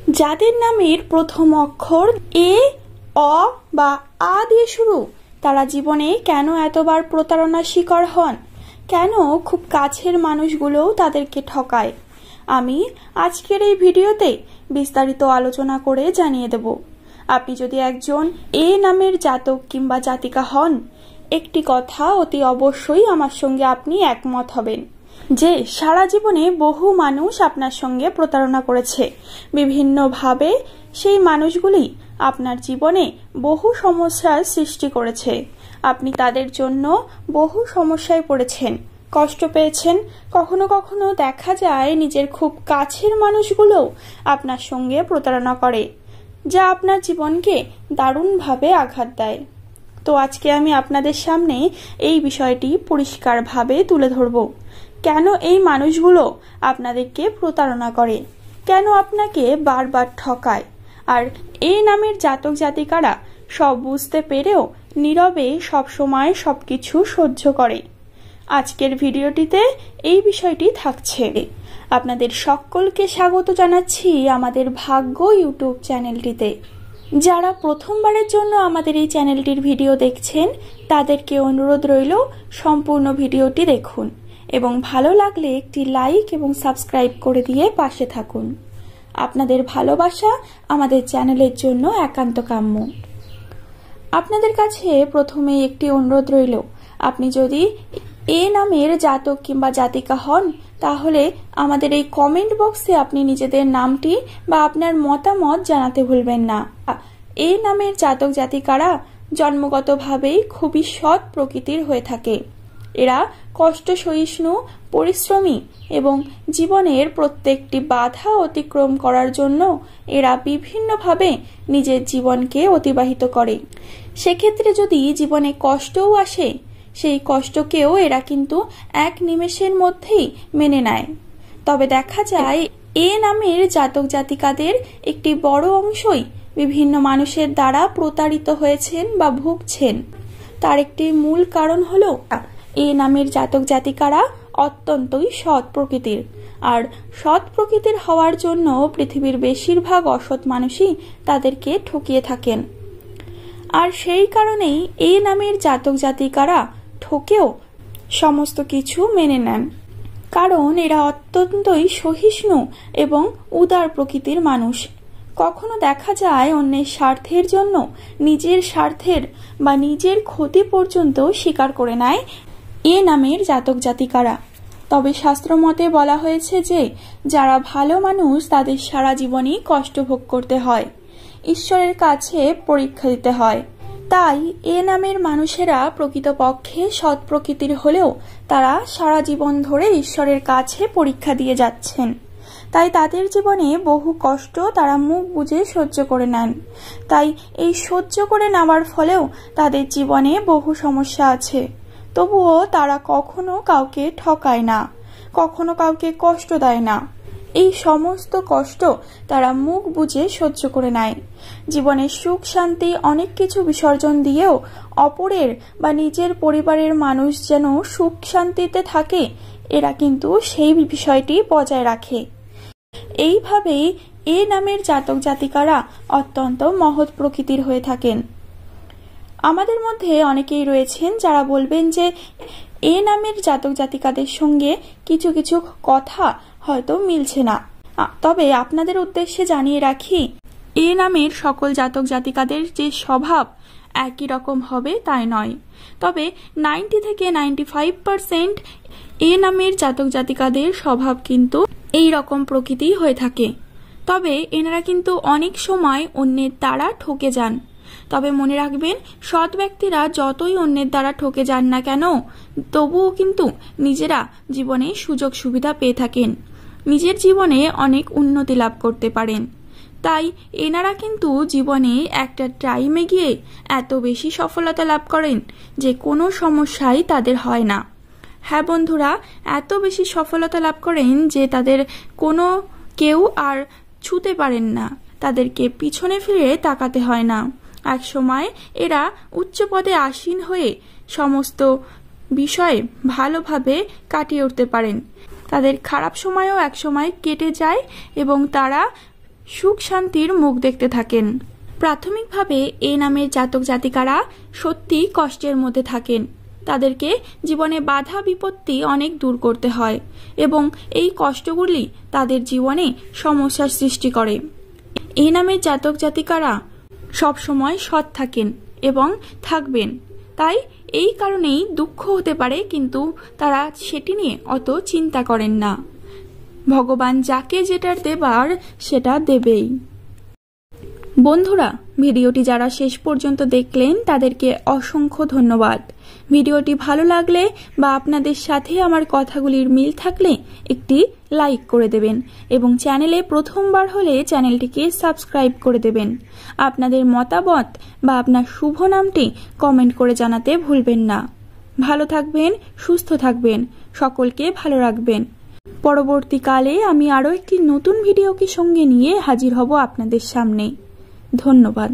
যাদের নামের প্রথম অক্ষর এ, অ বা আ দিয়ে শুরু, তারা জীবনে কেন এতবার প্রতারণার শিকার হন, কেন খুব কাছের মানুষগুলোও তাদেরকে ঠকায়, আমি আজকের এই ভিডিওতে বিস্তারিত আলোচনা করে জানিয়ে দেব। আপনি যদি একজন এ নামের জাতক কিংবা জাতিকা হন, একটি কথা অতি অবশ্যই আমার সঙ্গে আপনি একমত হবেন যে সারা জীবনে বহু মানুষ আপনার সঙ্গে প্রতারণা করেছে। বিভিন্নভাবে সেই মানুষগুলি আপনার জীবনে বহু সমস্যার সৃষ্টি করেছে। আপনি তাদের জন্য বহু সমস্যায় পড়েছেন, কষ্ট পেয়েছেন। কখনো কখনো দেখা যায় নিজের খুব কাছের মানুষগুলোও আপনার সঙ্গে প্রতারণা করে, যা আপনার জীবনকে দারুণভাবে আঘাত দেয়। তো আজকে আমি আপনাদের সামনে এই বিষয়টি পরিষ্কারভাবে তুলে ধরব। কেন এই মানুষগুলো আপনাদেরকে প্রতারণা করে, কেন আপনাকে বারবার ঠকায়, আর এই নামের জাতক জাতিকারা সব বুঝতে পেরেও নীরবে সবসময় সবকিছু সহ্য করে। আজকের ভিডিওটিতে এই বিষয়টি থাকছে। আপনাদের সকলকে স্বাগত জানাচ্ছি আমাদের ভাগ্য ইউটিউব চ্যানেলটিতে। যারা প্রথমবারের জন্য আমাদের এই চ্যানেলটির ভিডিও দেখছেন, তাদেরকে অনুরোধ রইল সম্পূর্ণ ভিডিওটি দেখুন এবং ভালো লাগলে একটি লাইক এবং সাবস্ক্রাইব করে দিয়ে পাশে থাকুন। আপনাদের ভালোবাসা আমাদের চ্যানেলের জন্য একান্ত কাম্য। আপনাদের কাছে প্রথমে একটি অনুরোধ রইল, আপনি যদি এ নামের জাতক কিংবা জাতিকা হন, তাহলে আমাদের এই কমেন্ট বক্সে আপনি নিজেদের নামটি বা আপনার মতামত জানাতে ভুলবেন না। এ নামের জাতক জাতিকারা জন্মগতভাবেই খুবই সৎ প্রকৃতির হয়ে থাকে। এরা কষ্ট সহিষ্ণু, পরিশ্রমী এবং জীবনের প্রত্যেকটি বাধা অতিক্রম করার জন্য এরা বিভিন্নভাবে নিজের জীবনকে অতিবাহিত করে। সেক্ষেত্রে যদি জীবনে কষ্টও আসে, সেই কষ্টকেও এরা কিন্তু এক নিমেষের মধ্যেই মেনে নেয়। তবে দেখা যায় এ নামের জাতক জাতিকাদের একটি বড় অংশই বিভিন্ন মানুষের দ্বারা প্রতারিত হয়েছেন বা ভুগছেন। তার একটি মূল কারণ হলো এ নামের জাতক জাতিকারা অত্যন্তই সৎ প্রকৃতির, আর সৎ প্রকৃতির হওয়ার জন্য পৃথিবীর বেশিরভাগ অসৎ মানুষই তাদেরকে ঠকিয়ে থাকেন। আর সেই কারণেই এই নামের জাতক জাতিকারা ঠকেও সমস্ত কিছু মেনে নেন, কারণ এরা অত্যন্তই সহিষ্ণু এবং উদার প্রকৃতির মানুষ। কখনো দেখা যায় অন্যের স্বার্থের জন্য নিজের স্বার্থের বা নিজের ক্ষতি পর্যন্ত স্বীকার করে নেয় এ নামের জাতক জাতিকারা। তবে শাস্ত্রমতে বলা হয়েছে যে যারা ভালো মানুষ তাদের সারা জীবনই কষ্ট ভোগ করতে হয়, ঈশ্বরের কাছে পরীক্ষা দিতে হয়। তাই এ নামের মানুষেরা প্রকৃতপক্ষে সৎ প্রকৃতির হলেও তারা সারা জীবন ধরে ঈশ্বরের কাছে পরীক্ষা দিয়ে যাচ্ছেন। তাই তাদের জীবনে বহু কষ্ট তারা মুখ বুজে সহ্য করে নেন। তাই এই সহ্য করে নেওয়ার ফলেও তাদের জীবনে বহু সমস্যা আছে, তবুও তারা কখনো কাউকে ঠকায় না, কখনো কাউকে কষ্ট দেয় না। এই সমস্ত কষ্ট তারা মুখ বুজে সহ্য করে নেয়। জীবনের সুখ শান্তি অনেক কিছু বিসর্জন দিয়েও অপরের বা নিজের পরিবারের মানুষ যেন সুখ শান্তিতে থাকে, এরা কিন্তু সেই বিষয়টি বজায় রাখে। এইভাবেই এ নামের জাতক জাতিকারা অত্যন্ত মহৎ প্রকৃতির হয়ে থাকেন। আমাদের মধ্যে অনেকেই রয়েছেন যারা বলবেন যে এ নামের জাতক জাতিকাদের সঙ্গে কিছু কিছু কথা হয়তো মিলছে না। তবে আপনাদের উদ্দেশ্যে জানিয়ে রাখি, এ নামের সকল জাতক জাতিকাদের যে স্বভাব একই রকম হবে তাই নয়। তবে 90 থেকে 95% এ নামের জাতক জাতিকাদের স্বভাব কিন্তু এই রকম প্রকৃতি হয়ে থাকে। তবে এনারা কিন্তু অনেক সময় অন্যের দ্বারা ঠকে যান। তবে মনে রাখবেন, সৎ ব্যক্তিরা যতই অন্যের দ্বারা ঠকে যান না কেন, তবুও কিন্তু নিজেরা জীবনে সুযোগ সুবিধা পেয়ে থাকেন, নিজের জীবনে অনেক উন্নতি লাভ করতে পারেন। তাই এনারা কিন্তু জীবনে একটা টাইমে গিয়ে এত বেশি সফলতা লাভ করেন যে কোনো সমস্যাই তাদের হয় না। হ্যাঁ বন্ধুরা, এত বেশি সফলতা লাভ করেন যে তাদের কোনো কেউ আর ছুতে পারেন না, তাদেরকে পিছনে ফিরে তাকাতে হয় না। এক সময় এরা উচ্চ পদে আসীন হয়ে সমস্ত বিষয়ে ভালোভাবে কাটিয়ে উঠতে পারেন। তাদের খারাপ সময়ও এক সময় কেটে যায় এবং তারা সুখ শান্তির মুখ দেখতে থাকেন। প্রাথমিকভাবে এই নামের জাতক জাতিকারা সত্যি কষ্টের মধ্যে থাকেন। তাদেরকে জীবনে বাধা বিপত্তি অনেক দূর করতে হয় এবং এই কষ্টগুলি তাদের জীবনে সমস্যার সৃষ্টি করে। এই নামের জাতক জাতিকারা সবসময় সৎ থাকেন এবং থাকবেন, তাই এই কারণেই দুঃখ হতে পারে, কিন্তু তারা সেটি নিয়ে অত চিন্তা করেন না। ভগবান যাকে যেটা দেবার সেটা দেবেই। বন্ধুরা, ভিডিওটি যারা শেষ পর্যন্ত দেখলেন তাদেরকে অসংখ্য ধন্যবাদ। ভিডিওটি ভালো লাগলে বা আপনাদের সাথে আমার কথাগুলির মিল থাকলে একটি লাইক করে দেবেন এবং চ্যানেলে প্রথমবার হলে চ্যানেলটিকে সাবস্ক্রাইব করে দেবেন। আপনাদের মতামত বা আপনার শুভ নামটি কমেন্ট করে জানাতে ভুলবেন না। ভালো থাকবেন, সুস্থ থাকবেন, সকলকে ভালো রাখবেন। পরবর্তীকালে আমি আরও একটি নতুন ভিডিওকে সঙ্গে নিয়ে হাজির হব আপনাদের সামনে। ধন্যবাদ।